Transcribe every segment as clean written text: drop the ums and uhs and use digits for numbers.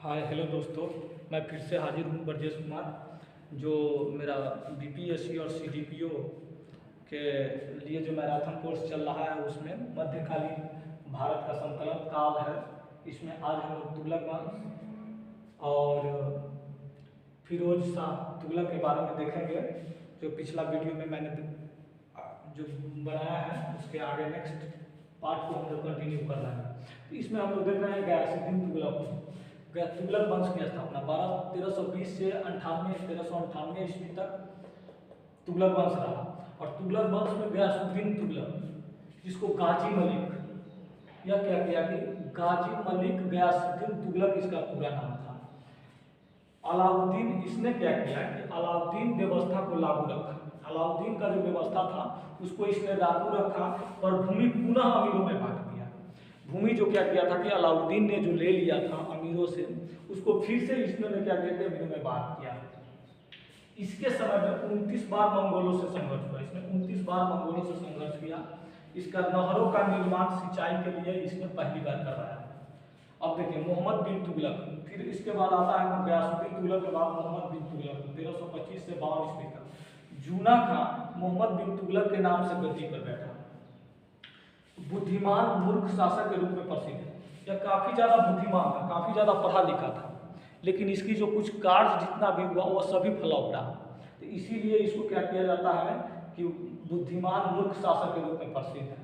Hi hello दोस्तों, मैं फिर से हाजिर हूँ ब्रजेश कुमार। जो मेरा बीपीएससी और सीडीपीओ के लिए जो मैराथन कोर्स चल रहा है उसमें मध्यकालीन भारत का संकलन काल है। इसमें आज हम लोग तुगलक वंश और फिरोज शाह तुगलक के बारे में देखेंगे। जो पिछला वीडियो में मैंने जो बनाया है उसके आगे नेक्स्ट पार्ट को हम लोग कंटिन्यू कर रहे हैं। तो इसमें हम लोग देख रहे हैं गयासुद्दीन तुगलक वंश की स्थापना 1320 से 1398 ईस्वी तक तुगलक वंश रहा। और तुगलक वंश में गयासुद्दीन तुगलक, जिसको गाजी मलिक, यह क्या किया कि गाजी मलिक गयासुद्दीन तुगलक इसका पूरा नाम था। अलाउद्दीन, इसने क्या किया कि अलाउद्दीन व्यवस्था को लागू रखा। अलाउद्दीन का जो व्यवस्था था उसको इसने लागू रखा और भूमि पुनः अमीरों में बांट दिया। भूमि जो क्या किया था कि अलाउद्दीन ने जो ले लिया था अमीरों से, उसको फिर से इसने क्या किया कि अमीरों में बांट किया। इसके समय में 29 बार मंगोलों से संघर्ष हुआ। इसने 29 बार मंगोलों से संघर्ष किया। इसका नहरों का निर्माण सिंचाई के लिए इसने पहली बार करवाया। अब देखिए मोहम्मद बिन तुगलक, फिर इसके बाद आता है गयासुद्दीन तुगलक के बाद मोहम्मद बिन तुगलक 1325 से 52 ईस्वी तक। जूना खान मोहम्मद बिन तुगलक के नाम से गद्दी पर बैठा। बुद्धिमान मूर्ख शासक के रूप में प्रसिद्ध है। यह काफी ज्यादा बुद्धिमान था, काफी ज्यादा पढ़ा लिखा था, लेकिन इसकी जो कुछ कार्य जितना भी हुआ वह सभी फ्लॉप रहा। तो इसीलिए इसको क्या किया जाता है कि बुद्धिमान मूर्ख शासक के रूप में प्रसिद्ध है।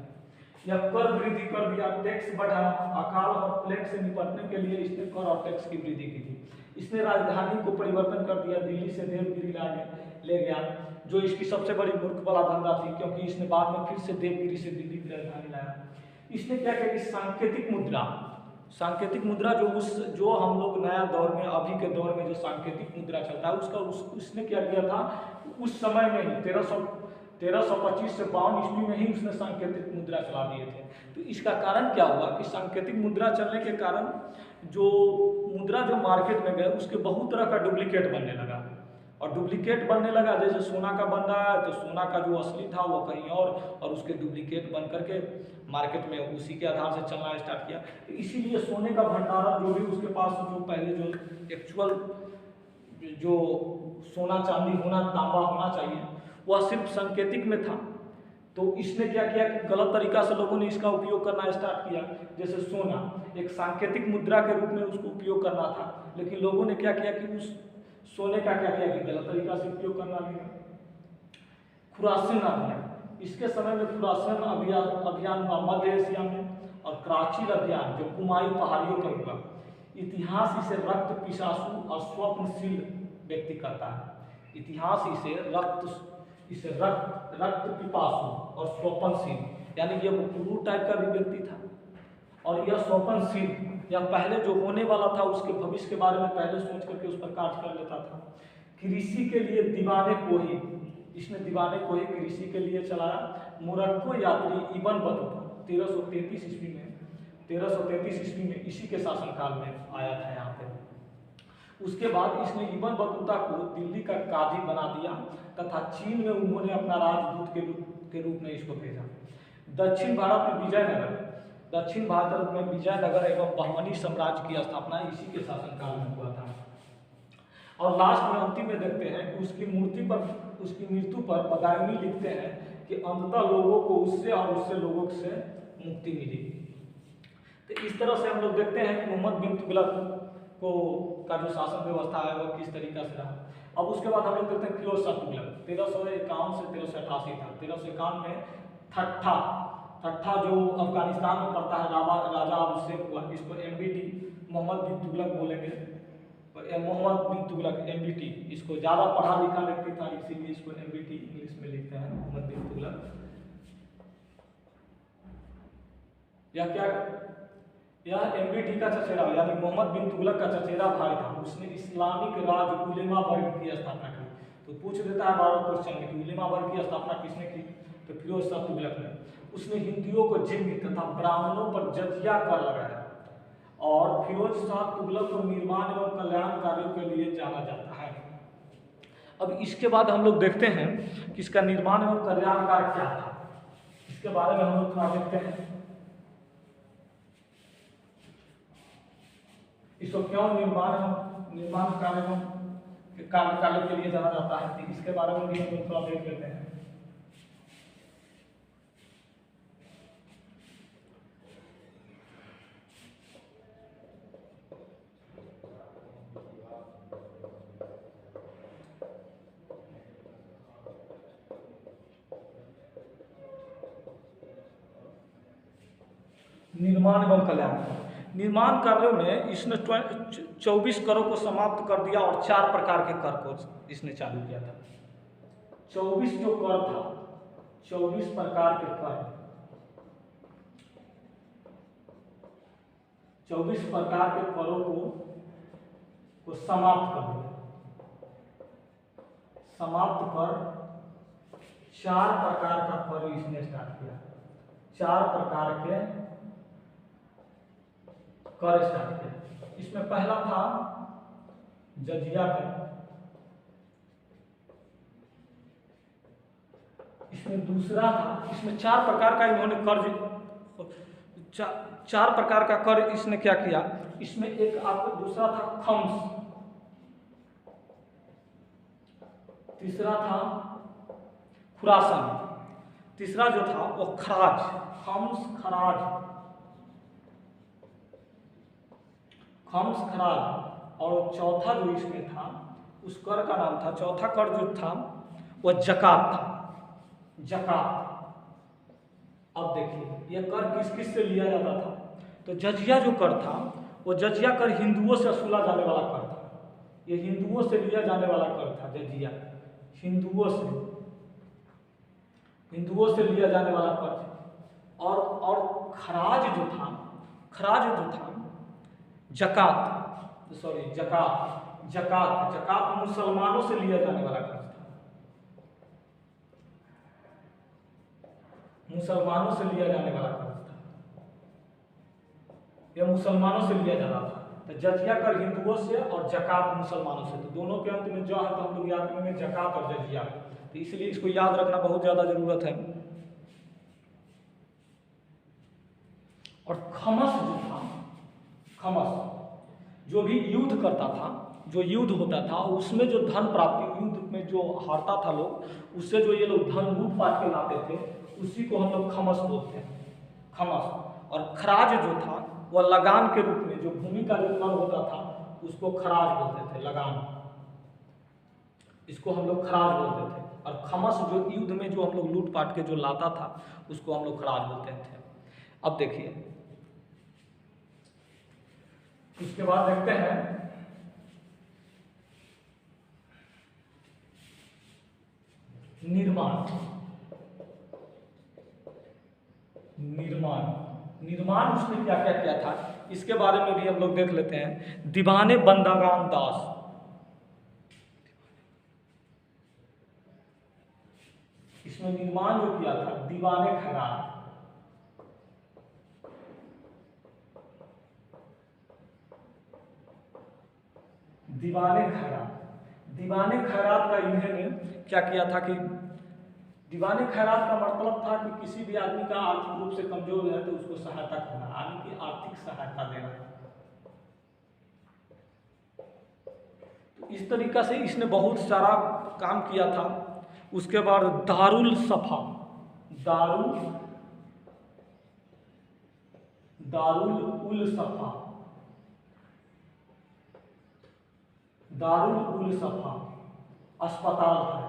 यह कर वृद्धि कर दिया, टैक्स बढ़ाया। अकाल और प्लेग से निपटने के लिए इसने कर और टैक्स की वृद्धि की थी। इसने राजधानी को परिवर्तन कर दिया, दिल्ली से देवगिरी ले गया, जो इसकी सबसे बड़ी मूर्ख वाला धंधा थी, क्योंकि इसने बाद में फिर से देवगिरी से दिल्ली की राजधानी लाया। इसने क्या किया कि सांकेतिक मुद्रा जो हम लोग नया दौर में, अभी के दौर में जो सांकेतिक मुद्रा चलता है उसने क्या किया था उस समय में ही 1325 से 52 ईस्वी में ही उसने सांकेतिक मुद्रा चला दिए थे। तो इसका कारण क्या हुआ कि सांकेतिक मुद्रा चलने के कारण जो मुद्रा जो मार्केट में गए उसके बहुत तरह का डुप्लीकेट बनने लगा। और डुप्लीकेट बनने लगा, जैसे सोना का बन रहा है तो सोना का जो असली था वो कहीं और उसके डुप्लीकेट बन करके मार्केट में उसी के आधार से चलना स्टार्ट किया। तो इसीलिए सोने का भंडारण जो भी उसके पास जो पहले जो एक्चुअल जो सोना चांदी होना, तांबा होना चाहिए, वह सिर्फ सांकेतिक में था। तो इसने क्या किया कि गलत तरीका से लोगों ने इसका उपयोग करना स्टार्ट किया। जैसे सोना एक सांकेतिक मुद्रा के रूप में उसको उपयोग करना था, लेकिन लोगों ने क्या किया कि उस सोने का क्या किया कि गलत तरीका से उपयोग करना लगा। खुरासन अभियान, इसके समय में खुरासन अभियान हुआ मध्य एशिया में। और कराची अभियान जो कुमायूं पहाड़ियों पर हुआ। इतिहास इसे रक्त पिशासु और स्वप्नशील व्यक्ति करता है। इतिहास इसे रक्त पिपासु और स्वप्नशील, यानी ये गुरु टाइप का भी व्यक्ति था। और यह स्वप्नशील, या पहले जो होने वाला था उसके भविष्य के बारे में पहले सोच करके उस पर कार्य कर लेता था। कृषि के लिए दीवाने कोही, इसने दीवाने कोही कृषि के लिए चलाया। मोरक्को यात्री इब्न बतूता 1333 ईस्वी में इसी के शासनकाल में आया था यहाँ पे। उसके बाद इसने इब्न बतूता को दिल्ली का काजी बना दिया तथा चीन में उन्होंने अपना राजदूत के रूप में इसको भेजा। दक्षिण भारत में विजयनगर एवं बहमनी साम्राज्य की स्थापना इसी के शासनकाल में हुआ था। और लास्ट में अंतिम में देखते हैं कि उसकी मृत्यु पर बदायूनी लिखते हैं कि अंततः लोगों को उससे लोगों से मुक्ति मिली। तो इस तरह से हम लोग देखते हैं कि मोहम्मद बिन तुगलक का जो शासन व्यवस्था है वह किस तरीका से रहा। अब उसके बाद हम लोग देखते हैं फिरोज शाह तुगलक 1351 से 1388 था। 1351 में ठट्ठा जो अफगानिस्तान में पड़ता है राजा अभिषेक हुआ। इसको MBT मोहम्मद बिन तुगलक बोलेंगे। मोहम्मद बिन तुगलक MBT, इसको ज़्यादा पढ़ा लिखा व्यक्ति था इसीलिए इसको MBT इंग्लिश में लिखते हैं, मोहम्मद बिन तुगलक। यह MBT का चचेरा, यानी मोहम्मद बिन तुगलक का चचेरा भाई था। उसने इस्लामिक राज उलेमा वर्ग की स्थापना की। तो पूछ देता है बार क्वेश्चन में कि उलेमा वर्ग की स्थापना किसने की, तो फिरोज शाह तुगलक ने। उसने हिंदुओं को जिम्मी तथा ब्राह्मणों पर जजिया कर लगाया। और फिरोज शाह तुगलक को निर्माण एवं कल्याण कार्यों के लिए जाना जाता है। अब इसके बाद हम लोग देखते हैं कि इसका निर्माण एवं कल्याण कार्य क्या था, इसके बारे में हम लोग थोड़ा देखते हैं। इसको क्यों निर्माण कार्य के लिए जाना जाता है, तो इसके बारे में भी हम लोग थोड़ा देख लेते हैं। निर्माण एवं कल्याण। निर्माण कार्यों में इसने 24 करों को समाप्त कर दिया और 4 प्रकार के कर को इसने चालू किया था। 24 जो कर था, 24 प्रकार के कर, 24 प्रकार के करों को समाप्त कर दिया। समाप्त कर 4 प्रकार का कर इसने स्टार्ट किया। 4 प्रकार के कर स्टार्ट किया। इसमें पहला था जजिया कर, इसमें दूसरा था, इसमें 4 प्रकार का इन्होंने कर, 4 प्रकार का कर इसने क्या किया। इसमें एक आपका दूसरा था खम्स, तीसरा था खुरासन, तीसरा जो था वो खराज, खम्स खराज, खम्स खराज, और चौथा जो इसमें था उस कर का नाम था, चौथा कर जो था वो जकात था, जकात। अब देखिए यह कर किस किस से लिया जाता था, तो जजिया जो कर था वो जजिया कर हिंदुओं से वसूला जाने वाला कर था। ये हिंदुओं से लिया जाने वाला कर था जजिया, हिंदुओं से लिया जाने वाला कर था। और खराज जो था, खराज जो था जकात, सॉरी जकात, जकात, जकात मुसलमानों से लिया जाने वाला कर था, मुसलमानों से लिया जाने वाला कर था, यह मुसलमानों से लिया जाता था। तो जजिया कर हिंदुओं से और जकात मुसलमानों से, तो दोनों के अंत में जो है तो हम लोग याद करेंगे जकात और जजिया, तो इसलिए इसको याद रखना बहुत ज़्यादा जरूरत है। और खमस जो था, खमस जो भी युद्ध करता था, जो युद्ध होता था उसमें जो धन प्राप्ति, युद्ध में जो हारता था लोग, उससे जो ये लोग धन लूटपाट के लाते थे, उसी को हम लोग खमस बोलते हैं, खमस। और खराज जो था वह लगान के रूप में, जो भूमि का जो कर होता था उसको खराज बोलते थे, लगान, इसको हम लोग खराज बोलते थे। और खमस जो युद्ध में जो हम लोग लूटपाट के जो लाता था उसको हम लोग खराज बोलते थे। अब देखिए उसके बाद देखते हैं निर्माण। निर्माण, निर्माण उसने क्या क्या किया था इसके बारे में भी हम लोग देख लेते हैं। दीवाने बंदागान दास, इसमें निर्माण जो किया था दीवाने खैरात, दीवाने खैरात, दीवाने खैरात का इन्होंने क्या किया था कि दीवाने खैरात का मतलब था कि किसी भी आदमी का आर्थिक रूप से कमजोर है तो उसको सहायता करना, आदमी की आर्थिक सहायता देना। तो इस तरीका से इसने बहुत सारा काम किया था। उसके बाद दारुल सफा, दारुल उल सफा, दारुल उल सफा अस्पताल था,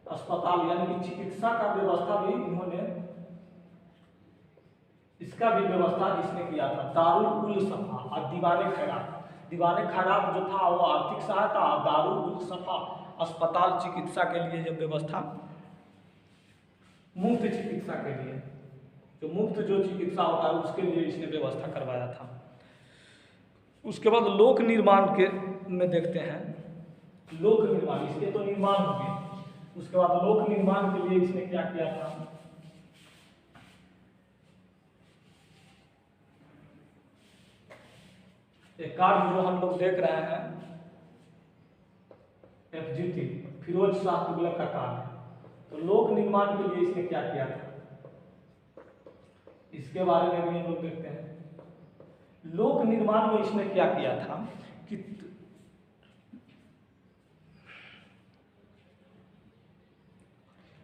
अस्पताल यानी कि चिकित्सा का व्यवस्था भी इन्होंने, इसका भी व्यवस्था इसने किया था। दारुल उल सफा और दीवाने खैरात, दीवाने खैरात जो था वो आर्थिक सहायता, दारुल उल सफा अस्पताल चिकित्सा के लिए जो व्यवस्था, मुफ्त चिकित्सा के लिए, जो मुफ्त जो चिकित्सा होता है उसके लिए इसने व्यवस्था करवाया था। उसके बाद लोक निर्माण के में देखते हैं, लोक निर्माण, इसके तो निर्माण हो गए। उसके बाद लोक निर्माण के लिए इसने क्या किया था, एक कार्य जो हम लोग देख रहे हैं FGT, फिरोज शाह तुगलक का कार्य है। तो लोक निर्माण के लिए इसने क्या किया था इसके बारे में भी हम लोग देखते हैं। लोक निर्माण में इसने क्या किया था कि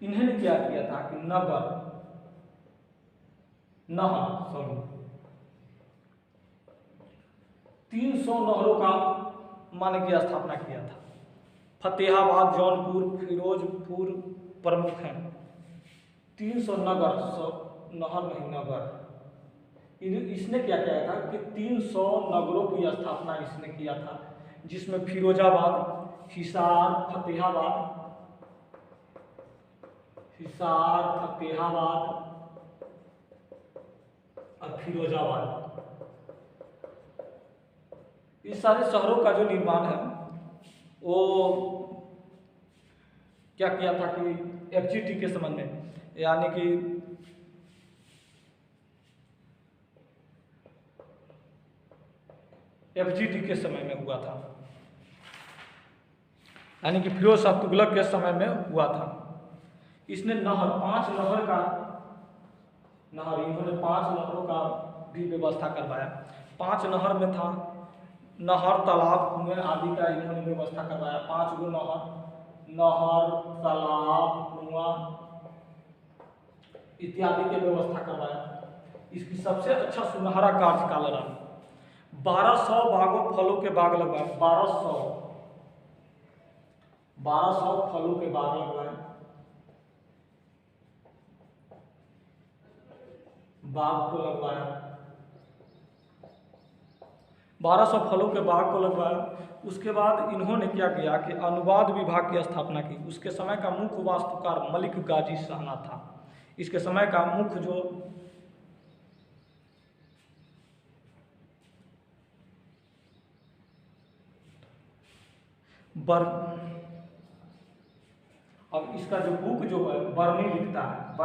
इन्होंने क्या किया था कि नहर 300 नहरों का मान की स्थापना किया था। फतेहाबाद, जौनपुर, फिरोजपुर प्रमुख हैं। 300 नगर, नहर नहीं नगर। इसने क्या किया था कि 300 नगरों की स्थापना इसने किया था, जिसमें फिरोजाबाद, हिसार, फतेहाबाद और फिरोजाबाद, इस सारे शहरों का जो निर्माण है वो क्या किया था कि एफजीटी के संबंध में, यानी कि एफजीटी के समय में हुआ था, यानी कि फिरोज शाह तुगलक के समय में हुआ था। इसने नहर, 5 नहर का इन्होंने 5 नहरों का भी व्यवस्था करवाया। 5 नहर में था नहर, तालाब, कुएं आदि का इन्होंने व्यवस्था करवाया। 5 गो नहर, तालाब, कुआं इत्यादि के व्यवस्था करवाया। इसकी सबसे अच्छा सुनहरा कार्यकाल रहा। 1200 बागों फलों के बाग लगवाए। 1200 फलों के बाग लगवाए। बाग को लगवाया, 1200 फलों के बाग को लगवाया। उसके बाद इन्होंने क्या किया कि अनुवाद विभाग की स्थापना की। उसके समय का मुख्य वास्तुकार मलिक गाजी शाहना था। इसके समय का मुख्य जो अब इसका जो बुक जो है बर्नी लिखता है,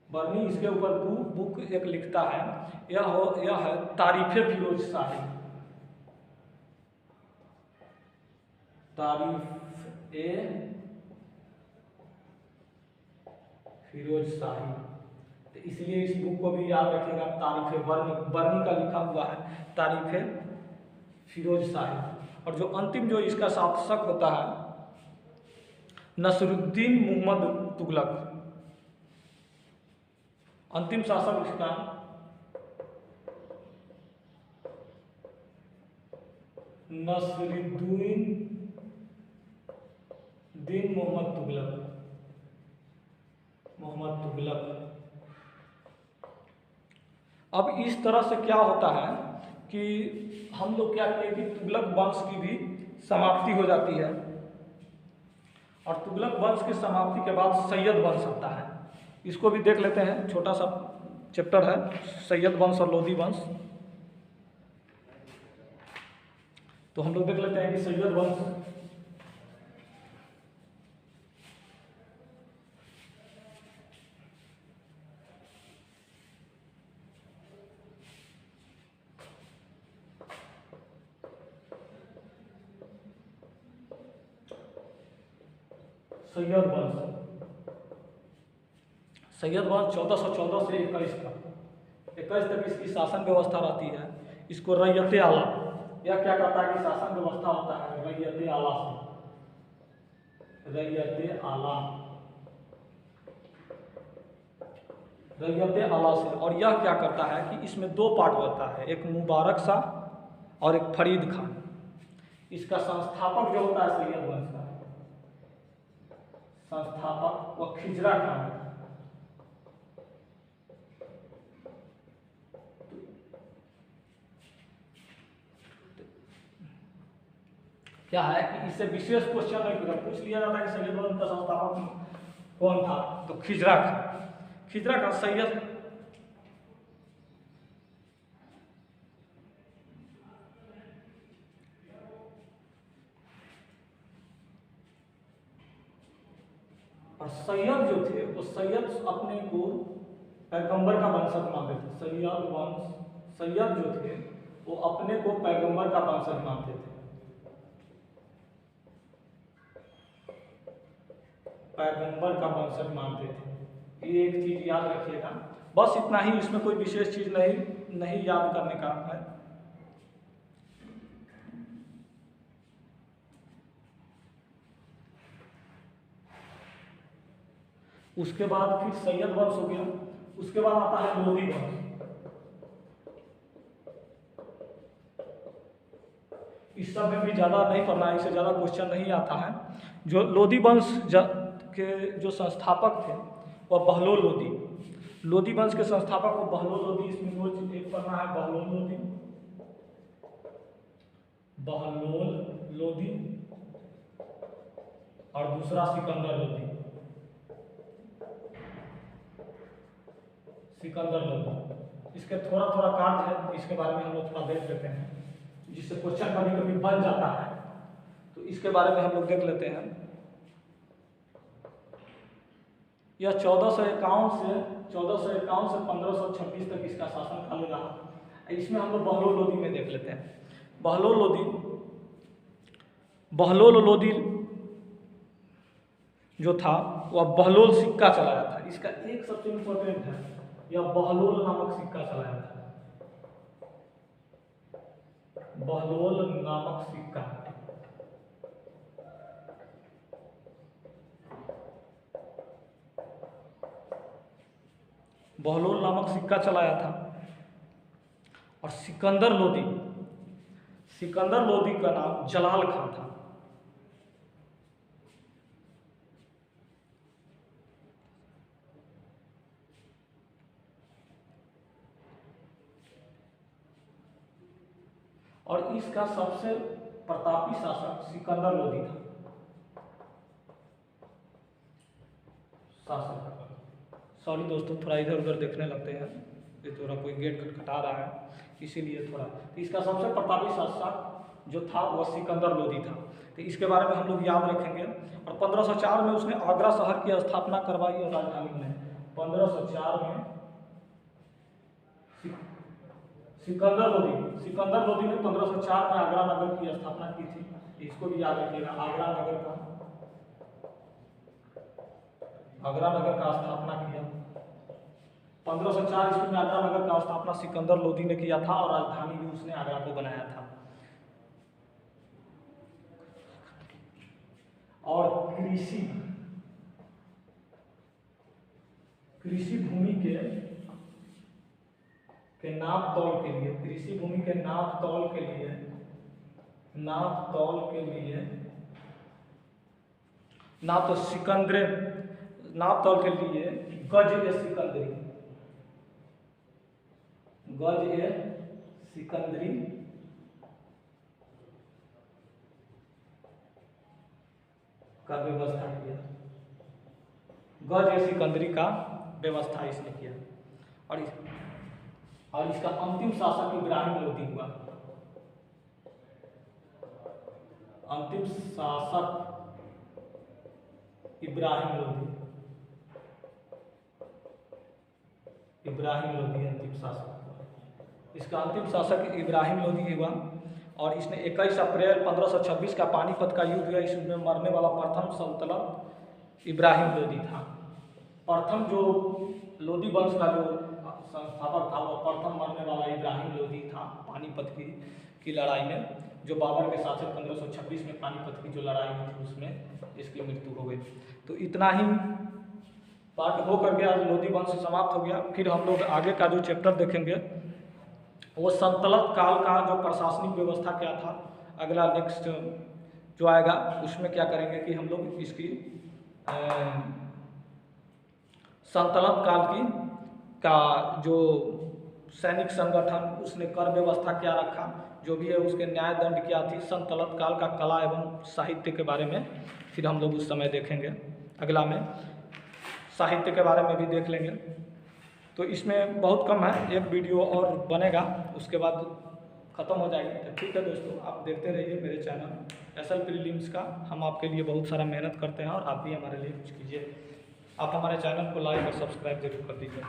बर्नी इसके ऊपर बुक एक लिखता है। यह है तारीफ़े फिरोज शाही। तारीफ़े फिरोज शाही, तो इसलिए इस बुक को भी याद रखिएगा, तारीफ़े बर्नी का लिखा हुआ है तारीफ़े फिरोज शाही। और जो अंतिम जो इसका शासक होता है नसरुद्दीन मोहम्मद तुगलक, अंतिम शासक इसका नसरुद्दीन मोहम्मद तुगलक। अब इस तरह से क्या होता है कि हम लोग क्या कहते हैं कि तुगलक वंश की भी समाप्ति हो जाती है, और तुगलक वंश की समाप्ति के बाद सैयद वंश आता है। इसको भी देख लेते हैं, छोटा सा चैप्टर है सैयद वंश और लोधी वंश। तो हम लोग देख लेते हैं कि सैयद वंश सैयद वंश 1414 से 21 तक इसकी शासन व्यवस्था रहती है। इसको रैयत आला, यह क्या करता है कि शासन व्यवस्था होता है रैयत आला से। और यह क्या करता है कि इसमें 2 पार्ट होता है, एक मुबारक शाह और एक फरीद खान। इसका संस्थापक जो होता है सैयद वंश का संस्थापक वो खिजरा खान। क्या है कि इससे विशेष क्वेश्चन पूछ लिया जाता है कि सैयद वंश का संस्थापक कौन था, तो खिजरा खान सैयद और सैयद जो थे वो सैयद अपने को पैगंबर का वंशज मानते थे। सैयद जो थे वो अपने को पैगंबर का वंशज मानते थे। पैगंबर का वंशज मानते थे। ये एक चीज याद रखिएगा बस इतना ही, इसमें कोई विशेष चीज़ नहीं याद करने का है। उसके बाद फिर सैयद वंश हो गया, उसके बाद आता है लोधी वंश। इस सब में भी ज़्यादा नहीं पढ़ना है, इससे ज़्यादा क्वेश्चन नहीं आता है। जो लोधी वंश के जो संस्थापक थे वह बहलोल लोधी, लोधी वंश के संस्थापक को बहलोल लोधी। इसमें दो चीज एक पढ़ना है, बहलोल लोधी, बहलोल लोधी, और दूसरा सिकंदर लोधी, सिकंदर लोधी। इसके थोड़ा थोड़ा कार्य है, इसके बारे में हम लोग थोड़ा देख लेते हैं, जिससे क्वेश्चन कभी कभी बन जाता है, तो इसके बारे में हम लोग देख लेते हैं। यह 1451 से 1526 तक इसका शासन काल रहा। इसमें हम लोग बहलोल लोधी में देख लेते हैं। बहलोल लोधी जो था वह बहलोल सिक्का चलाया था। इसका एक सबसे इम्पोर्टेंट है, यह बहलोल नामक सिक्का चलाया था, बहलोल नामक सिक्का। बहलोल नामक सिक्का चलाया था। और सिकंदर लोधी का नाम जलाल खां था। और इसका सबसे प्रतापी शासक सिकंदर लोधी था। शासक, सॉरी दोस्तों, थोड़ा इधर उधर देखने लगते हैं, ये थोड़ा कोई गेट खटखटा रहा है, इसीलिए थोड़ा। तो इसका सबसे प्रतापी शासक जो था वह सिकंदर लोधी था। तो इसके बारे में हम लोग याद रखेंगे। और 1504 में उसने आगरा शहर की स्थापना करवाई और राजधानी में 1504 में सिकंदर लोधी ने 1504 में आगरा नगर की स्थापना की थी। इसको भी याद रखिएगा, आगरा नगर का स्थापना किया 1504 ईस्वी में। आगरा नगर का स्थापना सिकंदर लोधी ने किया था और राजधानी भी उसने आगरा को बनाया था। और कृषि भूमि के नाप तौल के लिए, कृषि भूमि के नाप तौल के लिए नाप तौल के लिए गज ए सिकंदरी का व्यवस्था किया। गज ए सिकंदरी का व्यवस्था इसने किया। और इसका अंतिम शासक इब्राहिम लोधी हुआ। अंतिम शासक इब्राहिम लोधी अंतिम शासक। इसका अंतिम शासक इब्राहिम लोधी हुआ। और इसने 21 अप्रैल 1526 का पानीपत का युद्ध हुआ। इसमें मरने वाला प्रथम सल्तनत इब्राहिम लोधी था। प्रथम जो लोधी वंश का जो संस्थापक था वो प्रथम मरने वाला इब्राहिम लोधी था पानीपत की लड़ाई में, जो बाबर के साथ 1526 में पानीपत की जो लड़ाई हुई थी उसमें इसकी मृत्यु हो गई। तो इतना ही पार्ट हो करके आज लोधी वंश समाप्त हो गया। फिर हम लोग आगे का जो चैप्टर देखेंगे वो सल्तनत काल का जो प्रशासनिक व्यवस्था क्या था, अगला नेक्स्ट जो आएगा उसमें क्या करेंगे कि हम लोग इसकी सल्तनत काल का जो सैनिक संगठन, उसने कर व्यवस्था क्या रखा, जो भी है उसके न्याय दंड क्या थी, सल्तनत काल का कला एवं साहित्य के बारे में फिर हम लोग उस समय देखेंगे। अगला में साहित्य के बारे में भी देख लेंगे। तो इसमें बहुत कम है, एक वीडियो और बनेगा उसके बाद ख़त्म हो जाएगी। तो ठीक है दोस्तों, आप देखते रहिए मेरे चैनल SL प्रीलिम्स का। हम आपके लिए बहुत सारा मेहनत करते हैं और आप भी हमारे लिए कुछ कीजिए। आप हमारे चैनल को लाइक और सब्सक्राइब जरूर कर दीजिए।